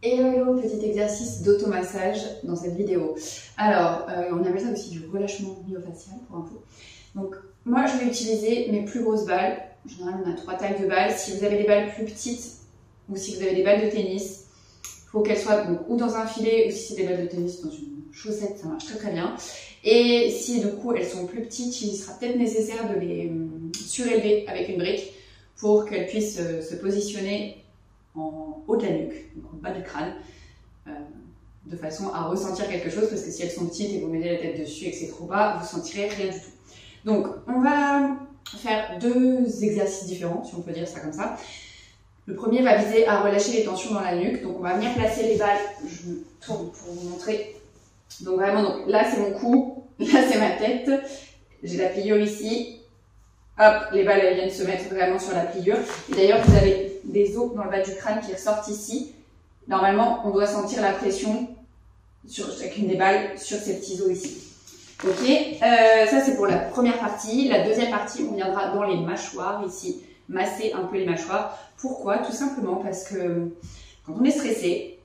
Hello, petit exercice d'automassage dans cette vidéo. Alors, on appelle ça aussi du relâchement myofacial pour info. Donc, moi je vais utiliser mes plus grosses balles. En général, on a 3 tailles de balles. Si vous avez des balles plus petites ou si vous avez des balles de tennis, il faut qu'elles soient donc, ou dans un filet ou si c'est des balles de tennis dans une chaussette, ça marche très très bien. Et si du coup elles sont plus petites, il sera peut-être nécessaire de les surélever avec une brique pour qu'elles puissent se positionner en haut de la nuque, donc en bas du crâne, de façon à ressentir quelque chose, parce que si elles sont petites et vous mettez la tête dessus et que c'est trop bas, vous sentirez rien du tout. Donc on va faire 2 exercices différents, si on peut dire ça comme ça. Le premier va viser à relâcher les tensions dans la nuque, donc on va venir placer les balles, je me tourne pour vous montrer. Donc vraiment, donc là c'est mon cou, là c'est ma tête, j'ai la pliure ici, hop, les balles elles viennent se mettre vraiment sur la pliure. Et d'ailleurs vous avez des os dans le bas du crâne qui ressortent ici. Normalement on doit sentir la pression sur chacune des balles sur ces petits os ici. Ok, ça c'est pour la première partie. La deuxième partie, on viendra dans les mâchoires ici, masser un peu les mâchoires. Pourquoi? Tout simplement parce que quand on est stressé,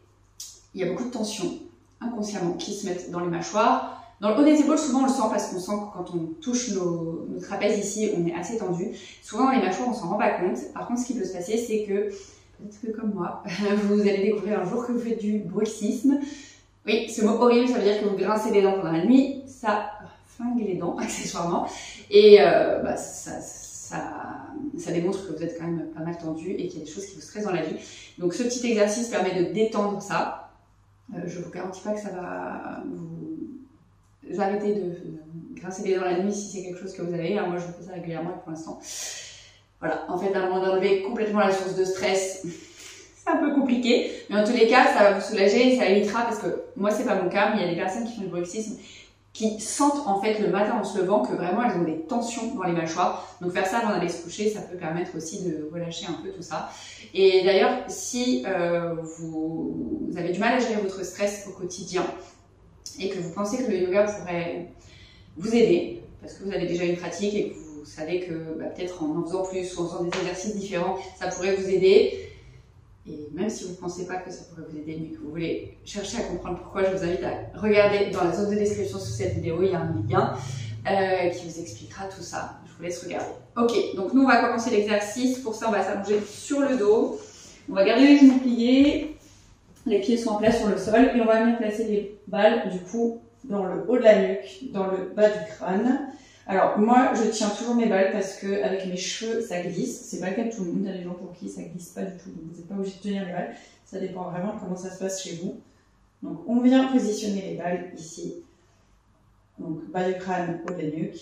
il y a beaucoup de tensions inconsciemment qui se mettent dans les mâchoires. Dans le haut des épaules, souvent on le sent parce qu'on sent que quand on touche nos trapèzes ici, on est assez tendu. Souvent dans les mâchoires, on s'en rend pas compte. Par contre, ce qui peut se passer, c'est que, peut-être que comme moi, vous allez découvrir un jour que vous faites du bruxisme. Oui, ce mot horrible, ça veut dire que vous grincez les dents pendant la nuit, ça flingue les dents accessoirement. Et ça démontre que vous êtes quand même pas mal tendu et qu'il y a des choses qui vous stressent dans la vie. Donc ce petit exercice permet de détendre ça. Je vous garantis pas que ça va vous arrêter de grincer les dents la nuit si c'est quelque chose que vous avez. Alors moi je fais ça régulièrement pour l'instant. Voilà, en fait avant d'enlever complètement la source de stress, c'est un peu compliqué. Mais en tous les cas, ça va vous soulager et ça évitera, parce que moi c'est pas mon cas, mais il y a des personnes qui font du bruxisme qui sentent en fait le matin en se levant que vraiment elles ont des tensions dans les mâchoires. Donc faire ça avant d'aller se coucher, ça peut permettre aussi de relâcher un peu tout ça. Et d'ailleurs, si vous avez du mal à gérer votre stress au quotidien et que vous pensez que le yoga pourrait vous aider, parce que vous avez déjà une pratique et que vous savez que peut-être en faisant plus ou en faisant des exercices différents, ça pourrait vous aider. Et même si vous ne pensez pas que ça pourrait vous aider, mais que vous voulez chercher à comprendre pourquoi, je vous invite à regarder dans la zone de description sous cette vidéo, il y a un lien qui vous expliquera tout ça. Je vous laisse regarder. Ok, donc nous on va commencer l'exercice. Pour ça, on va s'allonger sur le dos. On va garder les genoux pliés, les pieds sont en place sur le sol et on va venir placer les balles du coup dans le haut de la nuque, dans le bas du crâne. Alors moi je tiens toujours mes balles parce que avec mes cheveux ça glisse, c'est pas le cas de tout le monde, il y a des gens pour qui ça glisse pas du tout, donc vous n'êtes pas obligé de tenir les balles, ça dépend vraiment de comment ça se passe chez vous. Donc on vient positionner les balles ici, donc bas du crâne, haut de la nuque,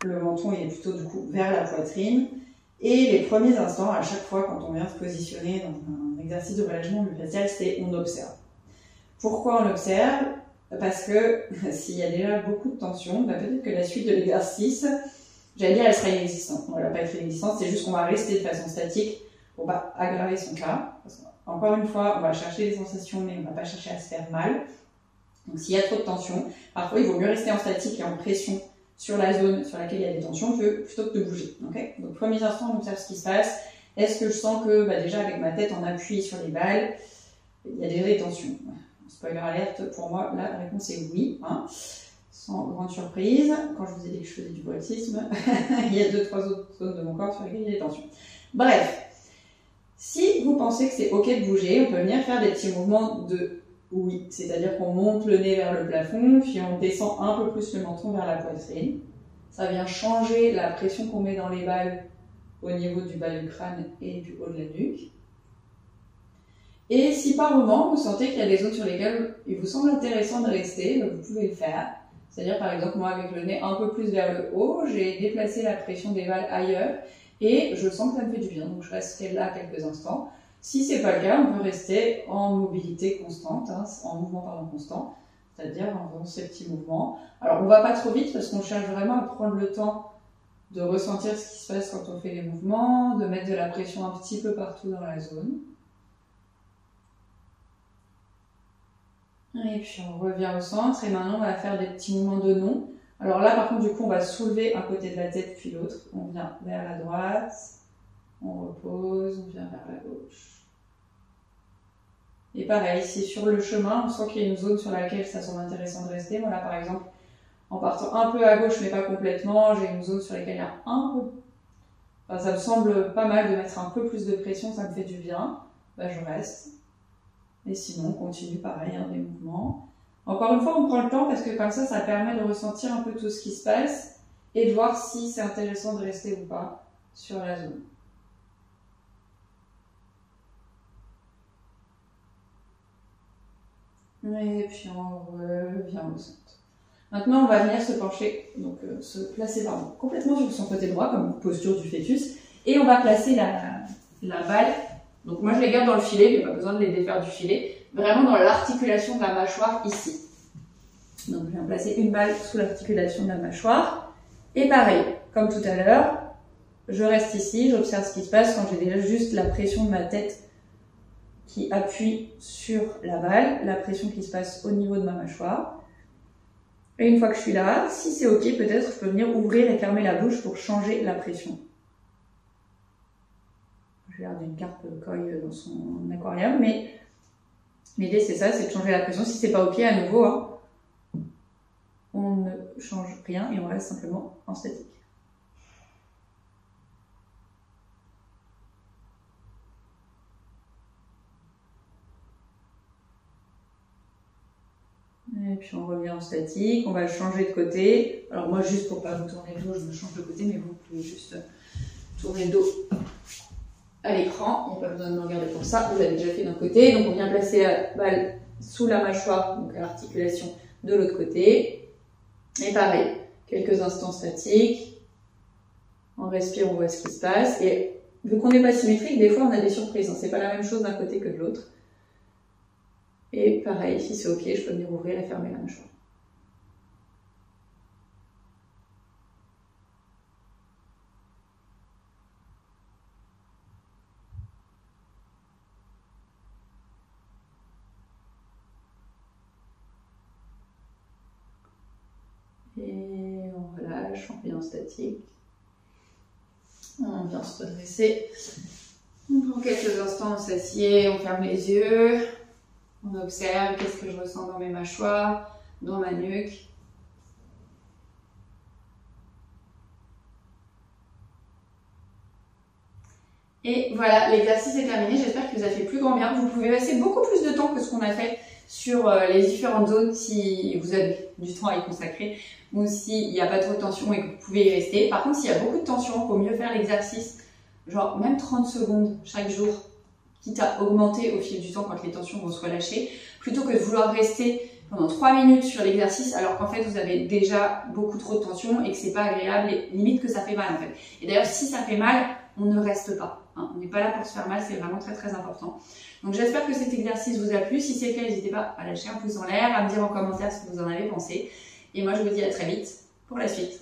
le menton il est plutôt du coup vers la poitrine, et les premiers instants à chaque fois quand on vient se positionner dans un exercice de relâchement myofacial, c'est on observe. Pourquoi on observe? Parce que s'il y a déjà beaucoup de tension, peut-être que la suite de l'exercice, j'allais dire, elle sera inexistante. Non, elle va pas être inexistante, c'est juste qu'on va rester de façon statique pour pas aggraver son cas. Parce encore une fois, on va chercher les sensations, mais on va pas chercher à se faire mal. Donc s'il y a trop de tension, parfois il vaut mieux rester en statique et en pression sur la zone sur laquelle il y a des tensions plutôt que de bouger. Okay, donc premier instant, on observe ce qui se passe. Est-ce que je sens que déjà avec ma tête en appui sur les balles, il y a déjà des tensions? Spoiler alerte, pour moi, la réponse est oui, hein. Sans grande surprise. Quand je vous ai dit que je faisais du bruxisme, il y a 2-3 autres zones de mon corps sur lesquelles il y a des tensions. Bref, si vous pensez que c'est ok de bouger, on peut venir faire des petits mouvements de oui, c'est-à-dire qu'on monte le nez vers le plafond, puis on descend un peu plus le menton vers la poitrine. Ça vient changer la pression qu'on met dans les balles au niveau du bas du crâne et du haut de la nuque. Et si par moment, vous sentez qu'il y a des zones sur lesquelles il vous semble intéressant de rester, vous pouvez le faire. C'est-à-dire par exemple, moi avec le nez un peu plus vers le haut, j'ai déplacé la pression des balles ailleurs et je sens que ça me fait du bien, donc je reste là quelques instants. Si c'est pas le cas, on peut rester en mobilité constante, hein, en mouvement constant, c'est-à-dire en faisant ces petits mouvements. Alors on va pas trop vite parce qu'on cherche vraiment à prendre le temps de ressentir ce qui se passe quand on fait les mouvements, de mettre de la pression un petit peu partout dans la zone. Et puis on revient au centre et maintenant on va faire des petits mouvements de non. Alors là par contre du coup on va soulever un côté de la tête puis l'autre. On vient vers la droite, on repose, on vient vers la gauche. Et pareil, si sur le chemin, on sent qu'il y a une zone sur laquelle ça semble intéressant de rester. Voilà, par exemple, en partant un peu à gauche, mais pas complètement, j'ai une zone sur laquelle il y a un peu... Enfin, ça me semble pas mal de mettre un peu plus de pression, ça me fait du bien. Bah, je reste. Et sinon, on continue pareil, hein, des mouvements. Encore une fois, on prend le temps parce que comme ça permet de ressentir un peu tout ce qui se passe et de voir si c'est intéressant de rester ou pas sur la zone. Et puis on revient au centre. Maintenant, on va venir se pencher, donc se placer complètement sur son côté droit, comme posture du fœtus, et on va placer la balle. Donc moi, je les garde dans le filet, il n'y a pas besoin de les défaire du filet, vraiment dans l'articulation de la mâchoire ici. Donc je viens placer une balle sous l'articulation de la mâchoire, et pareil, comme tout à l'heure, je reste ici, j'observe ce qui se passe quand j'ai déjà juste la pression de ma tête qui appuie sur la balle, la pression qui se passe au niveau de ma mâchoire. Et une fois que je suis là, si c'est ok, peut-être je peux venir ouvrir et fermer la bouche pour changer la pression. Je garde une carpe koi dans son aquarium, mais l'idée c'est ça, c'est de changer la pression. Si c'est pas ok, à nouveau, hein, on ne change rien et on reste simplement en statique. Et puis on revient en statique, on va le changer de côté. Alors moi, juste pour pas vous tourner le dos, je me change de côté, mais vous pouvez juste tourner le dos à l'écran. Il n'y a pas besoin de me regarder pour ça, vous l'avez déjà fait d'un côté. Donc on vient placer la balle sous la mâchoire, donc à l'articulation de l'autre côté. Et pareil, quelques instants statiques. On respire, on voit ce qui se passe. Et vu qu'on n'est pas symétrique, des fois on a des surprises. Hein. C'est pas la même chose d'un côté que de l'autre. Et pareil, si c'est ok, je peux venir ouvrir et fermer la mâchoire. Et on relâche, on revient en statique. On vient se redresser. On prend quelques instants, on s'assied, on ferme les yeux. On observe qu'est-ce que je ressens dans mes mâchoires, dans ma nuque. Et voilà, l'exercice est terminé. J'espère qu'il vous a fait plus grand bien. Vous pouvez passer beaucoup plus de temps que ce qu'on a fait sur les différentes zones si vous avez du temps à y consacrer ou s'il n'y a pas trop de tension et que vous pouvez y rester. Par contre, s'il y a beaucoup de tension, il vaut mieux faire l'exercice, genre même 30 secondes chaque jour, quitte à augmenter au fil du temps quand les tensions vont se relâcher, plutôt que de vouloir rester pendant 3 minutes sur l'exercice alors qu'en fait vous avez déjà beaucoup trop de tension et que c'est pas agréable et limite que ça fait mal en fait. Et d'ailleurs si ça fait mal, on ne reste pas. Hein. On n'est pas là pour se faire mal, c'est vraiment très très important. Donc j'espère que cet exercice vous a plu. Si c'est le cas, n'hésitez pas à lâcher un pouce en l'air, à me dire en commentaire ce que vous en avez pensé. Et moi je vous dis à très vite pour la suite.